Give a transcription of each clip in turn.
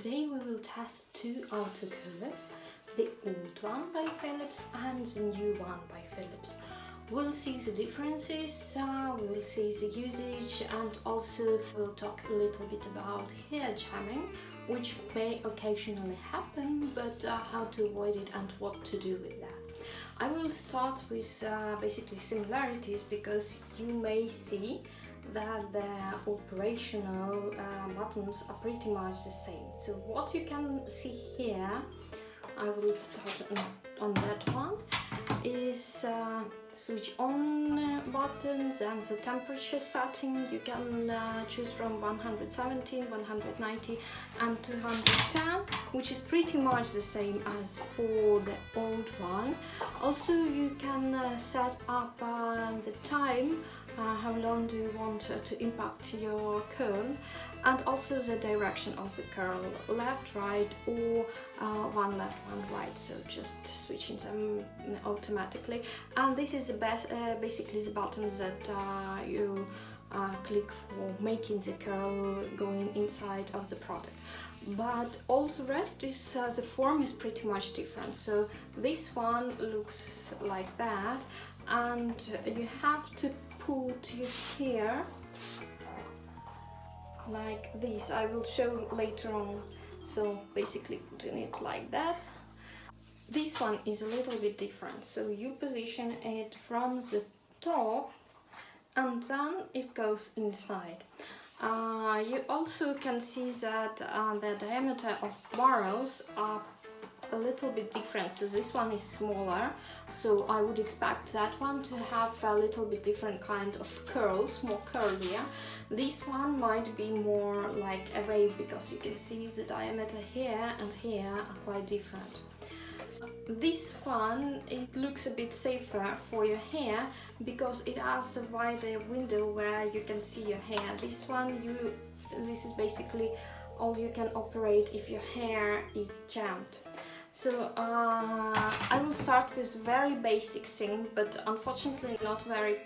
Today we will test two AutoCurlers, the old one by Philips and the new one by Philips. We'll see the differences, we will see the usage, and also we'll talk a little bit about hair jamming, which may occasionally happen, but how to avoid it and what to do with that. I will start with basically similarities, because you may see that the operational buttons are pretty much the same. So what you can see here, I will start on that one, is switch on buttons and the temperature setting. You can choose from 117, 190 and 210, which is pretty much the same as for the old one. Also you can set up the time, how long do you want to impact your curl, and also the direction of the curl, left, right, or one left, one right, so just switching them automatically. And this is the best, basically the buttons that you click for making the curl going inside of the product. But all the rest is, the form is pretty much different. So this one looks like that, and you have to put your hair like this. I will show later on. So basically putting it like that. This one is a little bit different. So you position it from the top and then it goes inside. You also can see that the diameter of barrels are a little bit different. So this one is smaller, so I would expect that one to have a little bit different kind of curls, more curlier. This one might be more like a wave, because you can see the diameter here and here are quite different. So this one, it looks a bit safer for your hair because it has a wider window where you can see your hair. This one, this is basically all you can operate if your hair is jammed. So I will start with very basic thing, but unfortunately not very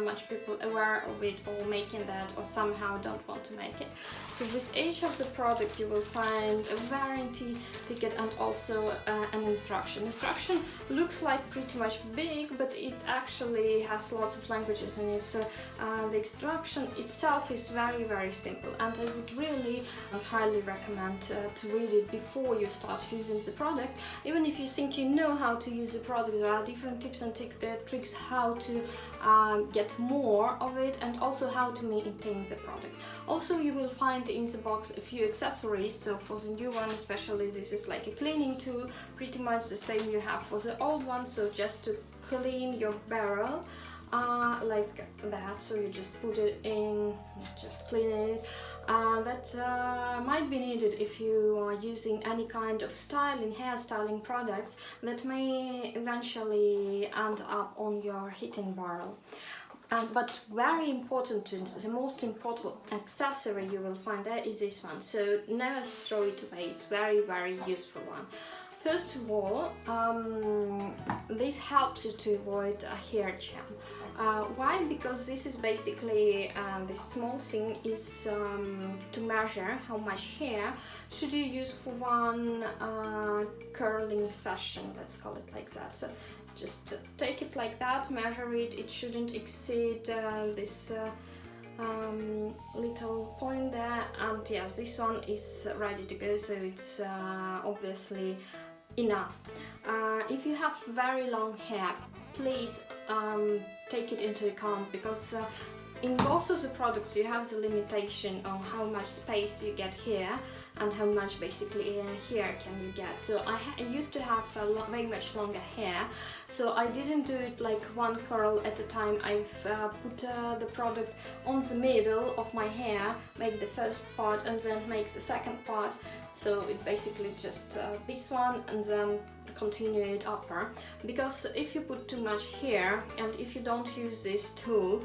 much people aware of it or making that, or somehow don't want to make it. So with each of the product you will find a warranty ticket and also an instruction. Instruction looks like pretty much big, but it actually has lots of languages in it. So the instruction itself is very simple, and I would really highly recommend to read it before you start using the product. Even if you think you know how to use the product, there are different tips and tricks how to get more of it, and also how to maintain the product. Also you will find in the box a few accessories. So for the new one especially, this is like a cleaning tool, pretty much the same you have for the old one. So just to clean your barrel like that, so you just put it in, just clean it. That might be needed if you are using any kind of styling, hair styling products that may eventually end up on your heating barrel. But very important, the most important accessory you will find there is this one. So never throw it away, it's very useful one. First of all, this helps you to avoid a hair jam. Why? Because this is basically, this small thing is to measure how much hair should you use for one curling session, let's call it like that. So just take it like that, measure it, it shouldn't exceed this little point there, and yes, this one is ready to go, so it's obviously enough. If you have very long hair, please take it into account, because in both of the products you have the limitation on how much space you get here and how much basically hair can you get. So I used to have very much longer hair, so I didn't do it like one curl at a time. I've put the product on the middle of my hair, make the first part and then make the second part. So it basically just this one and then continue it upper, because if you put too much hair and if you don't use this tool,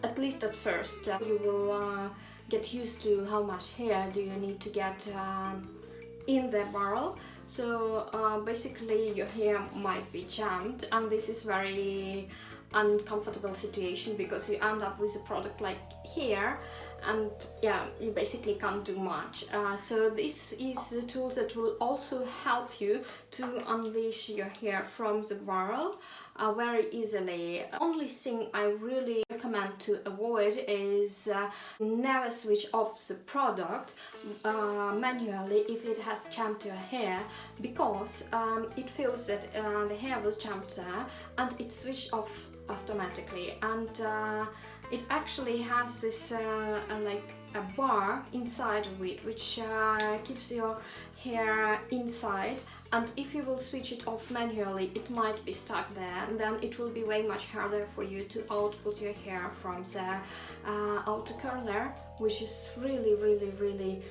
at least at first, you will get used to how much hair do you need to get in the barrel. So basically your hair might be jammed, and this is very uncomfortable situation, because you end up with a product like here and yeah, you basically can't do much. So this is the tool that will also help you to unleash your hair from the barrel very easily. Only thing I really recommend to avoid is never switch off the product manually if it has champed your hair, because it feels that the hair was champed there and it switched off automatically, and it actually has this like a bar inside of it which keeps your hair inside, and if you will switch it off manually it might be stuck there, and then it will be way much harder for you to output your hair from the AutoCurler, which is really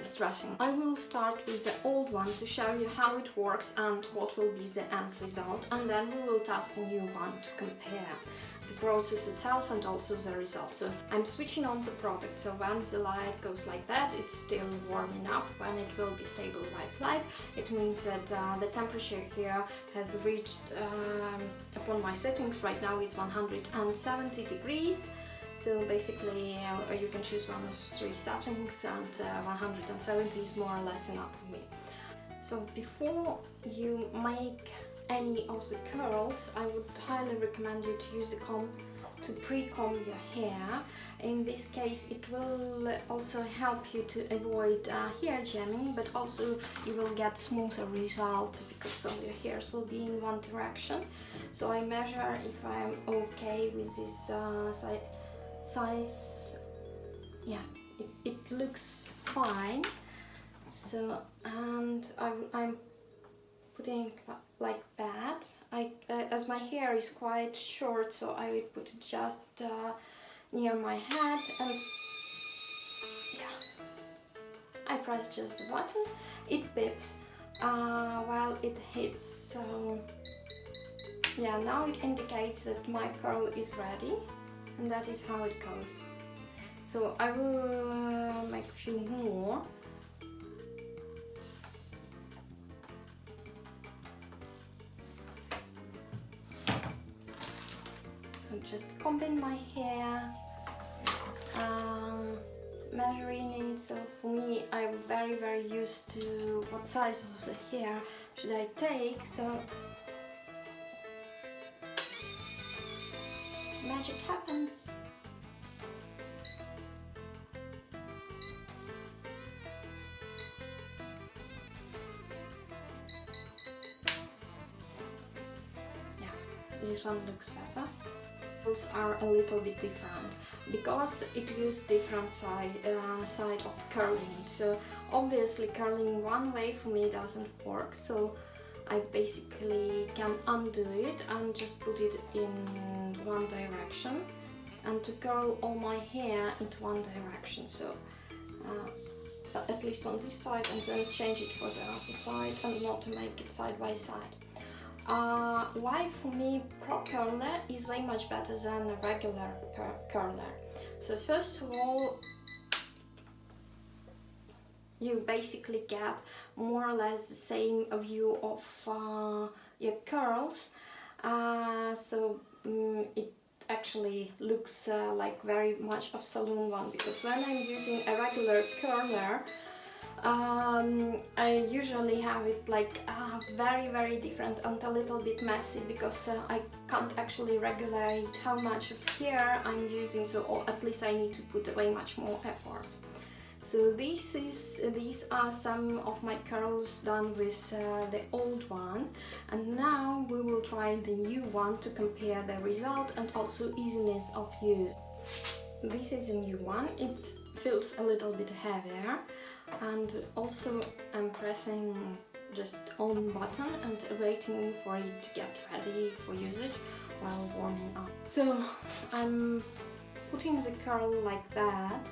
stressing. I will start with the old one to show you how it works and what will be the end result, and then we will test the new one to compare the process itself and also the result. So I'm switching on the product, so when the light goes like that, it's still warming up. When it will be stable white light, it means that the temperature here has reached, upon my settings right now, is 170 degrees. So basically you can choose one of 3 settings, and 170 is more or less enough for me. So before you make any of the curls, I would highly recommend you to use the comb to pre-comb your hair. In this case it will also help you to avoid hair jamming, but also you will get smoother results because all your hairs will be in one direction. So I measure if I'm okay with this size. Yeah, it looks fine. So, and I'm putting like that. As my hair is quite short, so I would put it just near my head, and yeah, I press just the button. It beeps while it hits. So yeah, now it indicates that my curl is ready, and that is how it goes. So I will make a few more. So just combing my hair, measuring it. So for me, I'm very used to what size of the hair should I take. So magic happens. This one looks better. Those are a little bit different because it uses different side of curling. So obviously curling one way for me doesn't work. So I basically can undo it and just put it in one direction, and to curl all my hair into one direction. So at least on this side, and then change it for the other side, and not to make it side by side. Why for me ProCurler is way much better than a regular curler. So first of all, you basically get more or less the same view of your curls. It actually looks like very much of saloon one, because when I'm using a regular curler, I usually have it like very different and a little bit messy, because I can't actually regulate how much of hair I'm using, so or at least I need to put way much more effort. So these are some of my curls done with the old one, and now we will try the new one to compare the result and also easiness of use. This is a new one. It feels a little bit heavier, and also I'm pressing just on button and waiting for it to get ready for usage while warming up. So I'm putting the curl like that,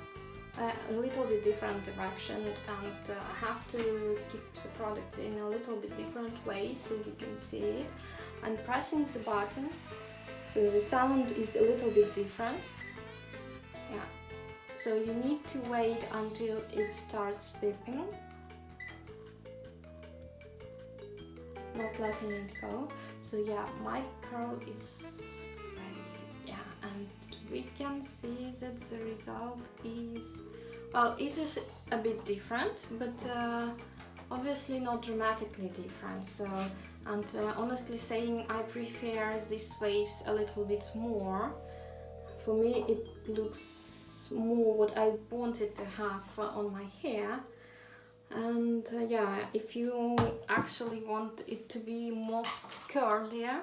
a little bit different direction, and I have to keep the product in a little bit different way so you can see it. I'm pressing the button, so the sound is a little bit different. Yeah. So you need to wait until it starts beeping, not letting it go. So yeah, my curl is ready. Yeah, and we can see that the result is, well, it is a bit different, but obviously not dramatically different. So, and honestly saying, I prefer these waves a little bit more. For me it looks more what I wanted to have on my hair. And yeah, if you actually want it to be more curlier,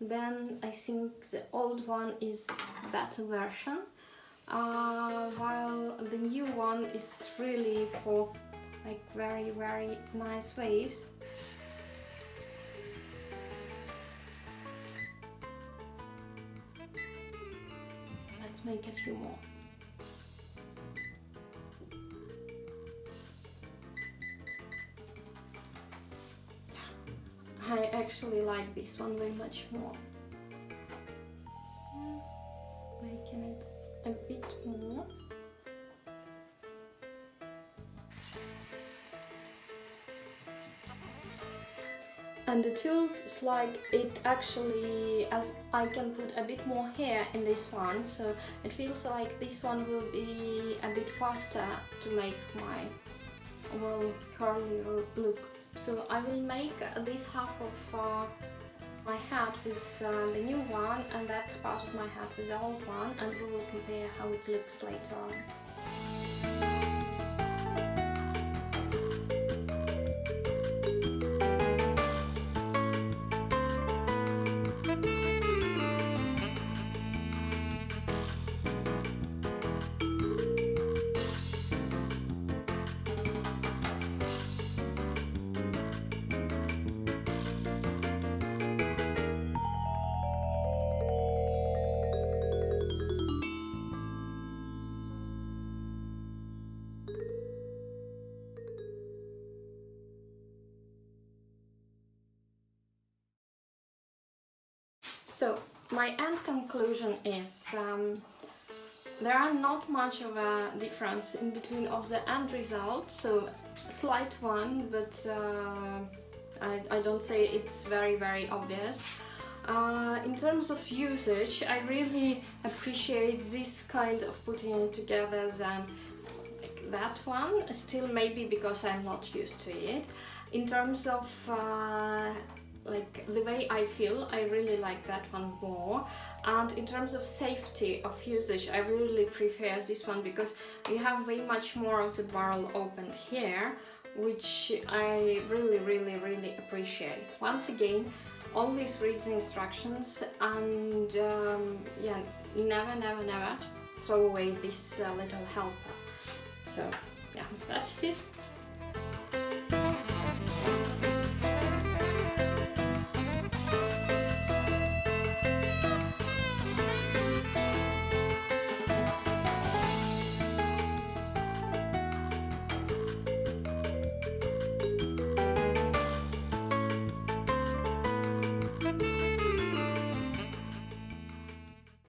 then I think the old one is a better version, while the new one is really for like very nice waves. Let's make a few more. I actually like this one way much more. Making it a bit more. And it feels like it actually, as I can put a bit more hair in this one, so it feels like this one will be a bit faster to make my overall curly look. So I will make this half of my hat with the new one and that part of my hat with the old one, and we will compare how it looks later on. So my end conclusion is there are not much of a difference in between of the end result, so slight one, but I don't say it's very obvious. In terms of usage, I really appreciate this kind of putting it together than like that one, still maybe because I'm not used to it. In terms of like the way I feel, I really like that one more. And in terms of safety of usage, I really prefer this one because you have way much more of the barrel opened here, which I really appreciate. Once again, always read the instructions and yeah, never throw away this little helper. So yeah, that's it.